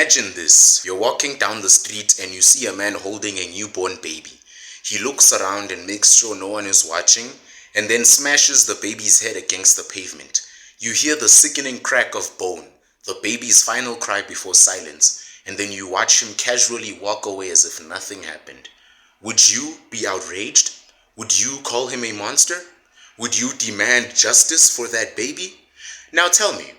Imagine this. You're walking down the street and you see a man holding a newborn baby. He looks around and makes sure no one is watching and then smashes the baby's head against the pavement. You hear the sickening crack of bone, the baby's final cry before silence, and then you watch him casually walk away as if nothing happened. Would you be outraged? Would you call him a monster? Would you demand justice for that baby? Now tell me,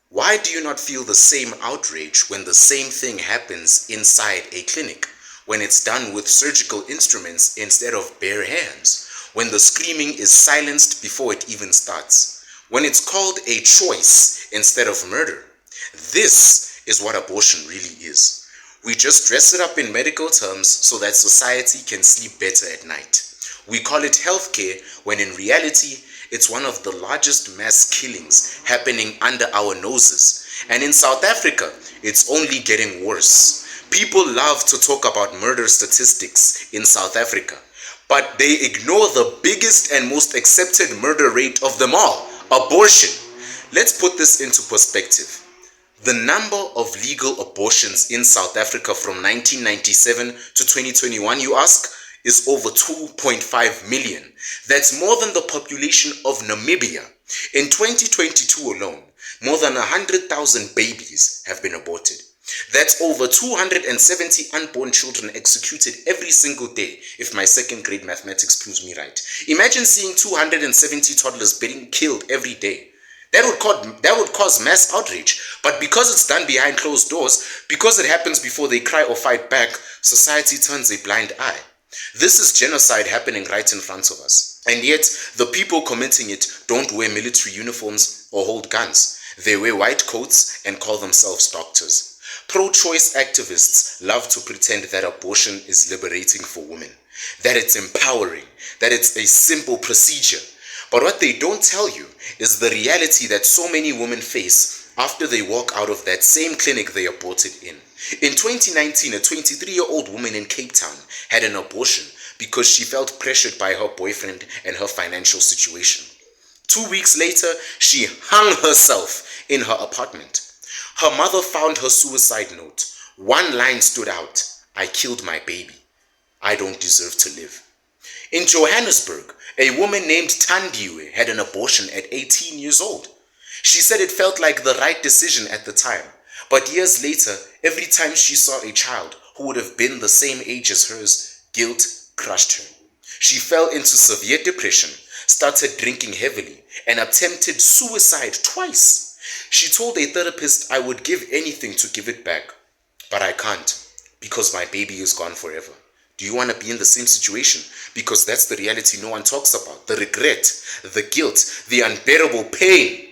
why do you not feel the same outrage when the same thing happens inside a clinic, when it's done with surgical instruments instead of bare hands, when the screaming is silenced before it even starts, when it's called a choice instead of murder? This is what abortion really is. We just dress it up in medical terms so that society can sleep better at night. We call it healthcare when in reality, it's one of the largest mass killings happening under our noses. And in South Africa, it's only getting worse. People love to talk about murder statistics in South Africa, but they ignore the biggest and most accepted murder rate of them all, abortion. Let's put this into perspective. The number of legal abortions in South Africa from 1997 to 2021, you ask, is over 2.5 million. That's more than the population of Namibia. In 2022 alone, more than 100,000 babies have been aborted. That's over 270 unborn children executed every single day, if my second grade mathematics proves me right. Imagine seeing 270 toddlers being killed every day. That would cause mass outrage. But because it's done behind closed doors, because it happens before they cry or fight back, society turns a blind eye. This is genocide happening right in front of us. And yet, the people committing it don't wear military uniforms or hold guns. They wear white coats and call themselves doctors. Pro-choice activists love to pretend that abortion is liberating for women, that it's empowering, that it's a simple procedure. But what they don't tell you is the reality that so many women face after they walk out of that same clinic they aborted in. In 2019, a 23-year-old woman in Cape Town had an abortion because she felt pressured by her boyfriend and her financial situation. 2 weeks later, she hung herself in her apartment. Her mother found her suicide note. One line stood out: "I killed my baby. I don't deserve to live." In Johannesburg, a woman named Tandiwe had an abortion at 18 years old. She said it felt like the right decision at the time. But years later, every time she saw a child who would have been the same age as hers, guilt crushed her. She fell into severe depression, started drinking heavily, and attempted suicide twice. She told a therapist, "I would give anything to give it back, but I can't because my baby is gone forever." Do you want to be in the same situation? Because that's the reality no one talks about. The regret, the guilt, the unbearable pain.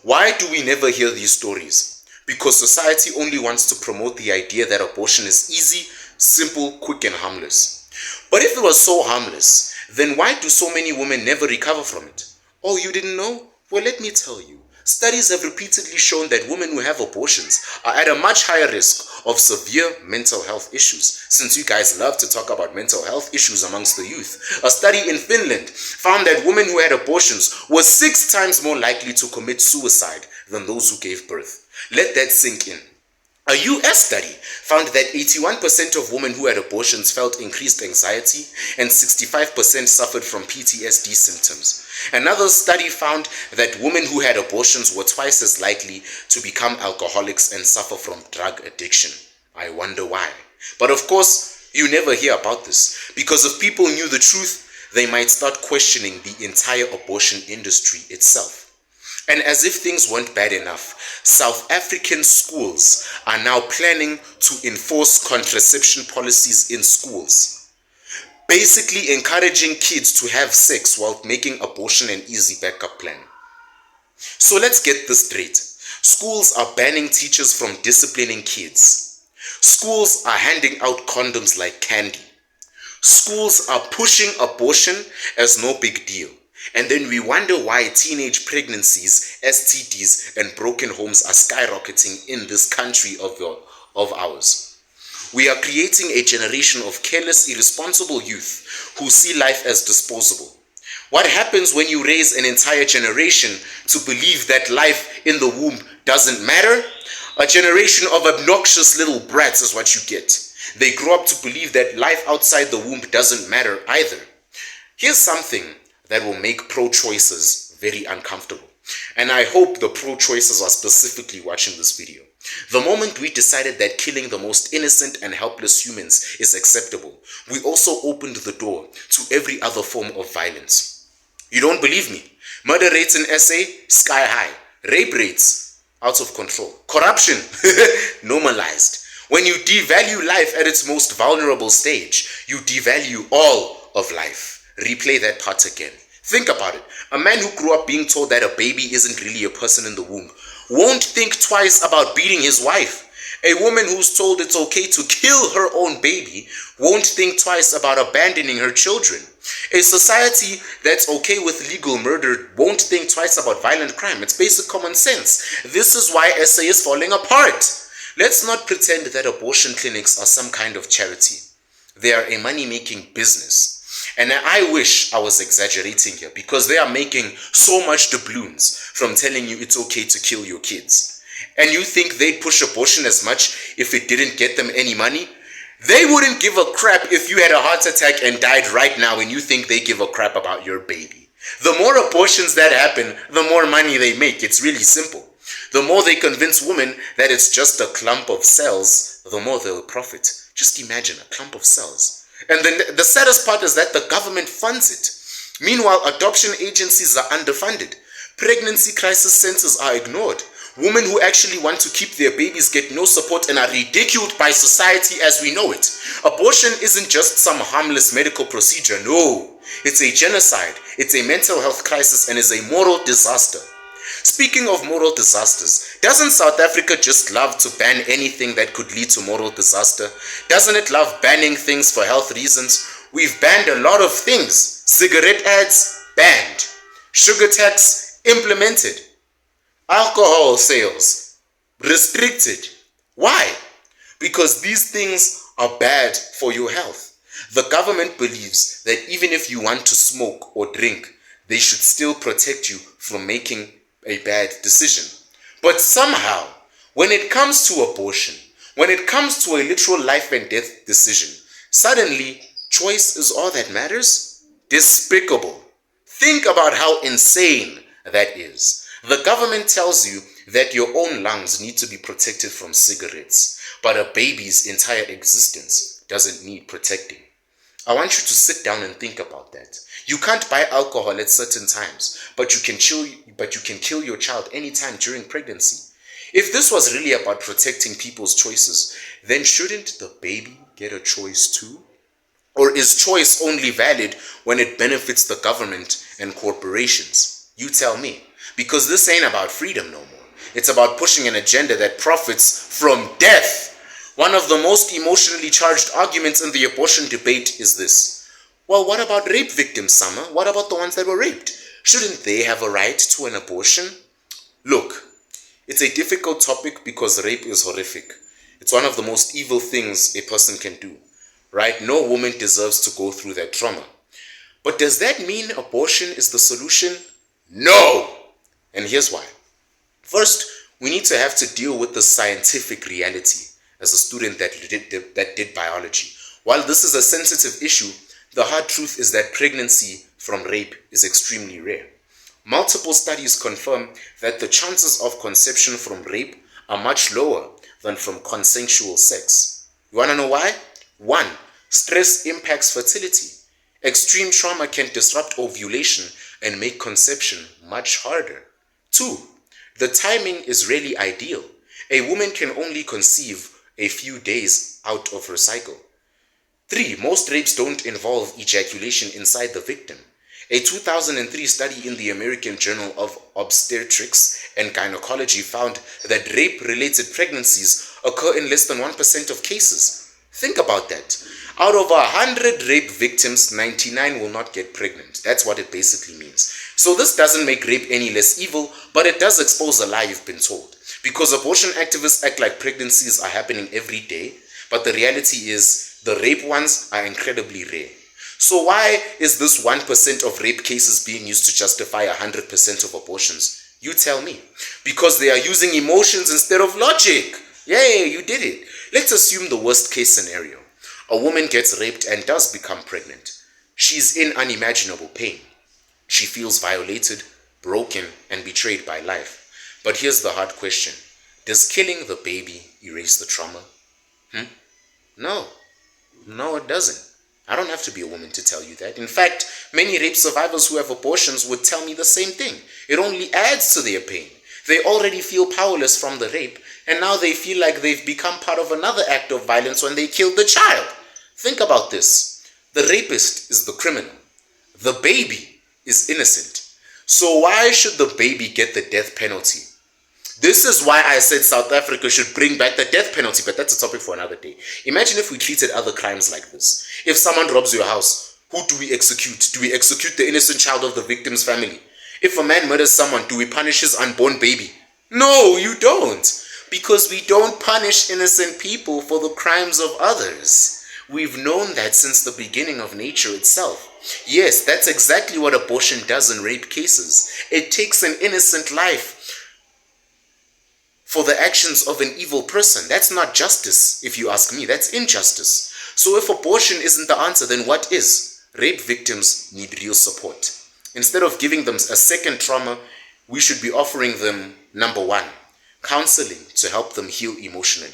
Why do we never hear these stories? Because society only wants to promote the idea that abortion is easy, simple, quick, and harmless. But if it was so harmless, then why do so many women never recover from it? Oh, you didn't know? Well, let me tell you. Studies have repeatedly shown that women who have abortions are at a much higher risk of severe mental health issues. Since you guys love to talk about mental health issues amongst the youth, a study in Finland found that women who had abortions were 6 times more likely to commit suicide than those who gave birth. Let that sink in. A US study found that 81% of women who had abortions felt increased anxiety and 65% suffered from PTSD symptoms. Another study found that women who had abortions were twice as likely to become alcoholics and suffer from drug addiction. I wonder why. But of course, you never hear about this, because if people knew the truth, they might start questioning the entire abortion industry itself. And as if things weren't bad enough, South African schools are now planning to enforce contraception policies in schools, basically encouraging kids to have sex while making abortion an easy backup plan. So let's get this straight. Schools are banning teachers from disciplining kids. Schools are handing out condoms like candy. Schools are pushing abortion as no big deal. And then we wonder why teenage pregnancies, STDs, and broken homes are skyrocketing in this country of ours. We are creating a generation of careless, irresponsible youth who see life as disposable. What happens when you raise an entire generation to believe that life in the womb doesn't matter? A generation of obnoxious little brats is what you get. They grow up to believe that life outside the womb doesn't matter either. Here's something that will make pro-choicers very uncomfortable. And I hope the pro-choicers are specifically watching this video. The moment we decided that killing the most innocent and helpless humans is acceptable, we also opened the door to every other form of violence. You don't believe me? Murder rates in SA, sky high. Rape rates, out of control. Corruption, normalized. When you devalue life at its most vulnerable stage, you devalue all of life. Replay that part again. Think about it. A man who grew up being told that a baby isn't really a person in the womb won't think twice about beating his wife. A woman who's told it's okay to kill her own baby won't think twice about abandoning her children. A society that's okay with legal murder won't think twice about violent crime. It's basic common sense. This is why SA is falling apart. Let's not pretend that abortion clinics are some kind of charity. They are a money-making business. And I wish I was exaggerating here, because they are making so much doubloons from telling you it's okay to kill your kids. And you think they'd push abortion as much if it didn't get them any money? They wouldn't give a crap if you had a heart attack and died right now, and you think they give a crap about your baby. The more abortions that happen, the more money they make. It's really simple. The more they convince women that it's just a clump of cells, the more they'll profit. Just imagine a clump of cells. And then the saddest part is that the government funds it. Meanwhile, adoption agencies are underfunded. Pregnancy crisis centers are ignored. Women who actually want to keep their babies get no support and are ridiculed by society as we know it. Abortion isn't just some harmless medical procedure. No, it's a genocide. It's a mental health crisis and is a moral disaster. Speaking of moral disasters, doesn't South Africa just love to ban anything that could lead to moral disaster? Doesn't it love banning things for health reasons? We've banned a lot of things. Cigarette ads, banned. Sugar tax, implemented. Alcohol sales, restricted. Why? Because these things are bad for your health. The government believes that even if you want to smoke or drink, they should still protect you from making a bad decision. But somehow, when it comes to abortion, when it comes to a literal life and death decision, suddenly choice is all that matters? Despicable. Think about how insane that is. The government tells you that your own lungs need to be protected from cigarettes, but a baby's entire existence doesn't need protecting. I want you to sit down and think about that. You can't buy alcohol at certain times, but you can kill your child anytime during pregnancy. If this was really about protecting people's choices, then shouldn't the baby get a choice too? Or is choice only valid when it benefits the government and corporations? You tell me. Because this ain't about freedom no more. It's about pushing an agenda that profits from death. One of the most emotionally charged arguments in the abortion debate is this. Well, what about rape victims, Summer? What about the ones that were raped? Shouldn't they have a right to an abortion? Look, it's a difficult topic because rape is horrific. It's one of the most evil things a person can do, right? No woman deserves to go through that trauma. But does that mean abortion is the solution? No! And here's why. First, we need to have to deal with the scientific reality as a student that did biology. While this is a sensitive issue, the hard truth is that pregnancy from rape is extremely rare. Multiple studies confirm that the chances of conception from rape are much lower than from consensual sex. You want to know why? 1. Stress impacts fertility. Extreme trauma can disrupt ovulation and make conception much harder. 2. The timing is rarely ideal. A woman can only conceive a few days out of her cycle. 3. Most rapes don't involve ejaculation inside the victim. A 2003 study in the American Journal of Obstetrics and Gynecology found that rape-related pregnancies occur in less than 1% of cases. Think about that. Out of 100 rape victims, 99 will not get pregnant. That's what it basically means. So this doesn't make rape any less evil, but it does expose a lie you've been told. Because abortion activists act like pregnancies are happening every day, but the reality is the rape ones are incredibly rare. So why is this 1% of rape cases being used to justify 100% of abortions? You tell me. Because they are using emotions instead of logic. Yeah, you did it. Let's assume the worst case scenario. A woman gets raped and does become pregnant. She's in unimaginable pain. She feels violated, broken, and betrayed by life. But here's the hard question. Does killing the baby erase the trauma? No. No, it doesn't. I don't have to be a woman to tell you that. In fact, many rape survivors who have abortions would tell me the same thing. It only adds to their pain. They already feel powerless from the rape, and now they feel like they've become part of another act of violence when they killed the child. Think about this. The rapist is the criminal. The baby is innocent. So why should the baby get the death penalty? This is why I said South Africa should bring back the death penalty, but that's a topic for another day. Imagine if we treated other crimes like this. If someone robs your house, who do we execute? Do we execute the innocent child of the victim's family? If a man murders someone, do we punish his unborn baby? No, you don't. Because we don't punish innocent people for the crimes of others. We've known that since the beginning of nature itself. Yes, that's exactly what abortion does in rape cases. It takes an innocent life for the actions of an evil person. That's not justice, if you ask me. That's injustice. So if abortion isn't the answer, then what is? Rape victims need real support. Instead of giving them a second trauma, we should be offering them, number one, counseling to help them heal emotionally.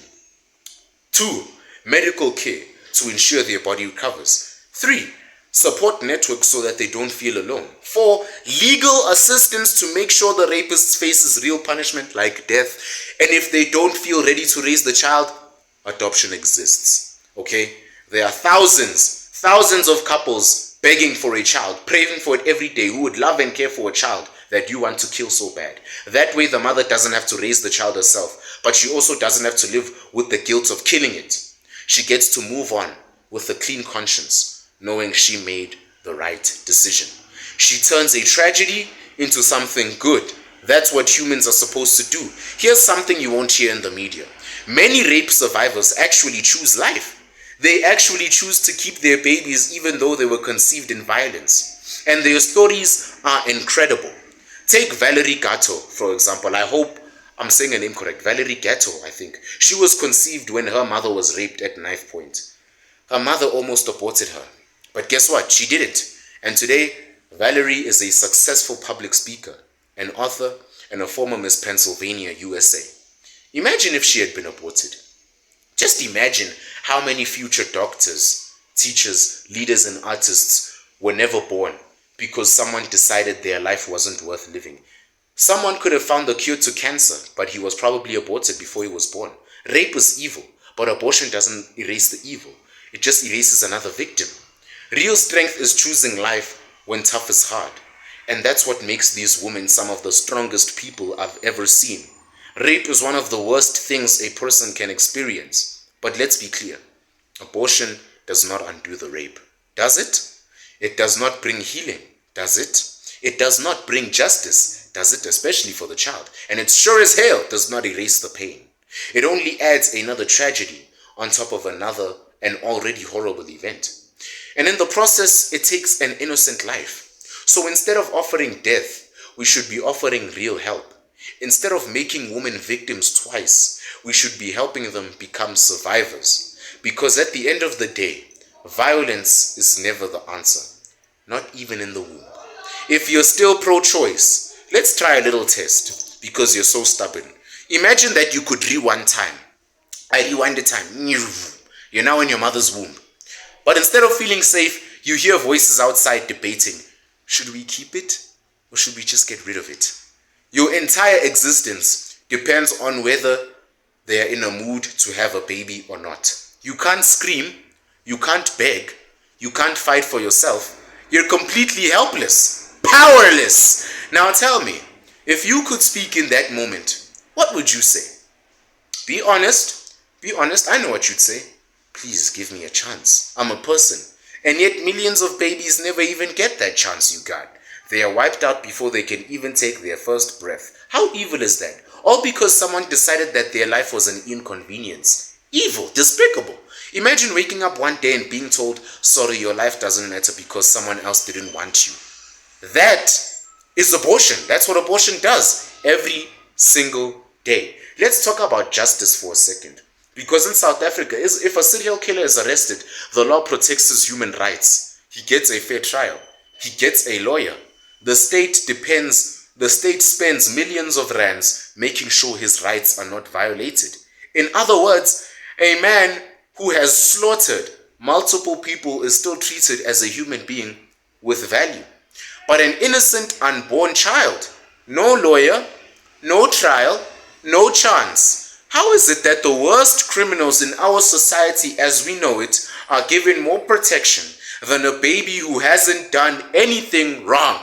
2, medical care to ensure their body recovers. 3, support networks so that they don't feel alone. 4, legal assistance to make sure the rapist faces real punishment like death. And if they don't feel ready to raise the child, adoption exists. Okay? There are thousands of couples begging for a child, praying for it every day, who would love and care for a child that you want to kill so bad. That way the mother doesn't have to raise the child herself, but she also doesn't have to live with the guilt of killing it. She gets to move on with a clean conscience, knowing she made the right decision. She turns a tragedy into something good. That's what humans are supposed to do. Here's something you won't hear in the media. Many rape survivors actually choose life. They actually choose to keep their babies even though they were conceived in violence. And their stories are incredible. Take Valerie Gatto, for example. I hope I'm saying her name correct. Valerie Gatto, I think. She was conceived when her mother was raped at knife point. Her mother almost aborted her. But guess what? She didn't. And today, Valerie is a successful public speaker, an author, and a former Miss Pennsylvania, USA. Imagine if she had been aborted. Just imagine how many future doctors, teachers, leaders, and artists were never born because someone decided their life wasn't worth living. Someone could have found the cure to cancer, but he was probably aborted before he was born. Rape is evil, but abortion doesn't erase the evil. It just erases another victim. Real strength is choosing life when tough is hard. And that's what makes these women some of the strongest people I've ever seen. Rape is one of the worst things a person can experience. But let's be clear. Abortion does not undo the rape. Does it? It does not bring healing. Does it? It does not bring justice. Does it? Especially for the child. And it sure as hell does not erase the pain. It only adds another tragedy on top of another and already horrible event. And in the process, it takes an innocent life. So instead of offering death, we should be offering real help. Instead of making women victims twice, we should be helping them become survivors. Because at the end of the day, violence is never the answer. Not even in the womb. If you're still pro-choice, let's try a little test. Because you're so stubborn. Imagine that you could rewind time. I rewind the time. You're now in your mother's womb. But instead of feeling safe, you hear voices outside debating. Should we keep it? Or should we just get rid of it? Your entire existence depends on whether they are in a mood to have a baby or not. You can't scream. You can't beg. You can't fight for yourself. You're completely helpless. Powerless. Now tell me, if you could speak in that moment, what would you say? Be honest. Be honest. I know what you'd say. Please give me a chance. I'm a person. And yet millions of babies never even get that chance you got. They are wiped out before they can even take their first breath. How evil is that? All because someone decided that their life was an inconvenience. Evil, despicable. Imagine waking up one day and being told, sorry, your life doesn't matter because someone else didn't want you. That is abortion. That's what abortion does every single day. Let's talk about justice for a second. Because in South Africa, if a serial killer is arrested, the law protects his human rights. He gets a fair trial. He gets a lawyer. The state spends millions of rands making sure his rights are not violated. In other words, a man who has slaughtered multiple people is still treated as a human being with value. But an innocent unborn child, no lawyer, no trial, no chance. How is it that the worst criminals in our society as we know it are given more protection than a baby who hasn't done anything wrong?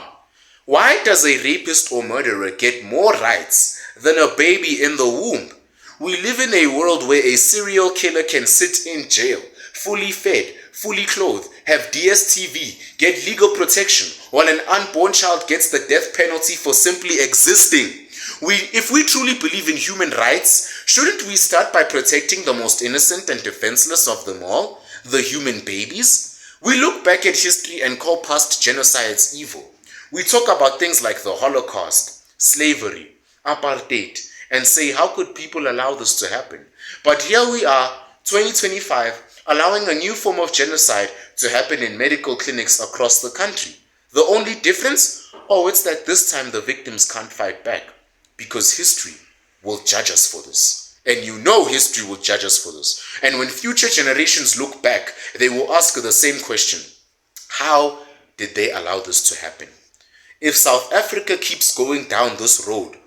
Why does a rapist or murderer get more rights than a baby in the womb? We live in a world where a serial killer can sit in jail, fully fed, fully clothed, have DSTV, get legal protection, while an unborn child gets the death penalty for simply existing. If we truly believe in human rights, shouldn't we start by protecting the most innocent and defenseless of them all, the human babies? We look back at history and call past genocides evil. We talk about things like the Holocaust, slavery, apartheid, and say, how could people allow this to happen? But here we are, 2025, allowing a new form of genocide to happen in medical clinics across the country. The only difference? Oh, it's that this time the victims can't fight back, because history will judge us for this. And you know history will judge us for this. And when future generations look back, they will ask the same question. How did they allow this to happen? If South Africa keeps going down this road,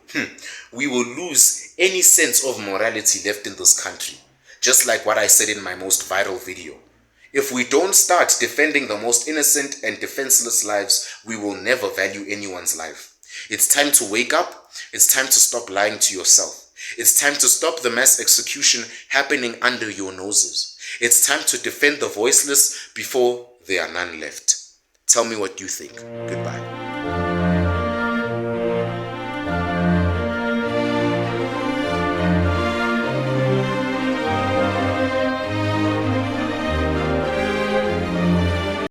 we will lose any sense of morality left in this country. Just like what I said in my most viral video. If we don't start defending the most innocent and defenseless lives, we will never value anyone's life. It's time to wake up. It's time to stop lying to yourself. It's time to stop the mass execution happening under your noses. It's time to defend the voiceless before there are none left. Tell me what you think. Goodbye.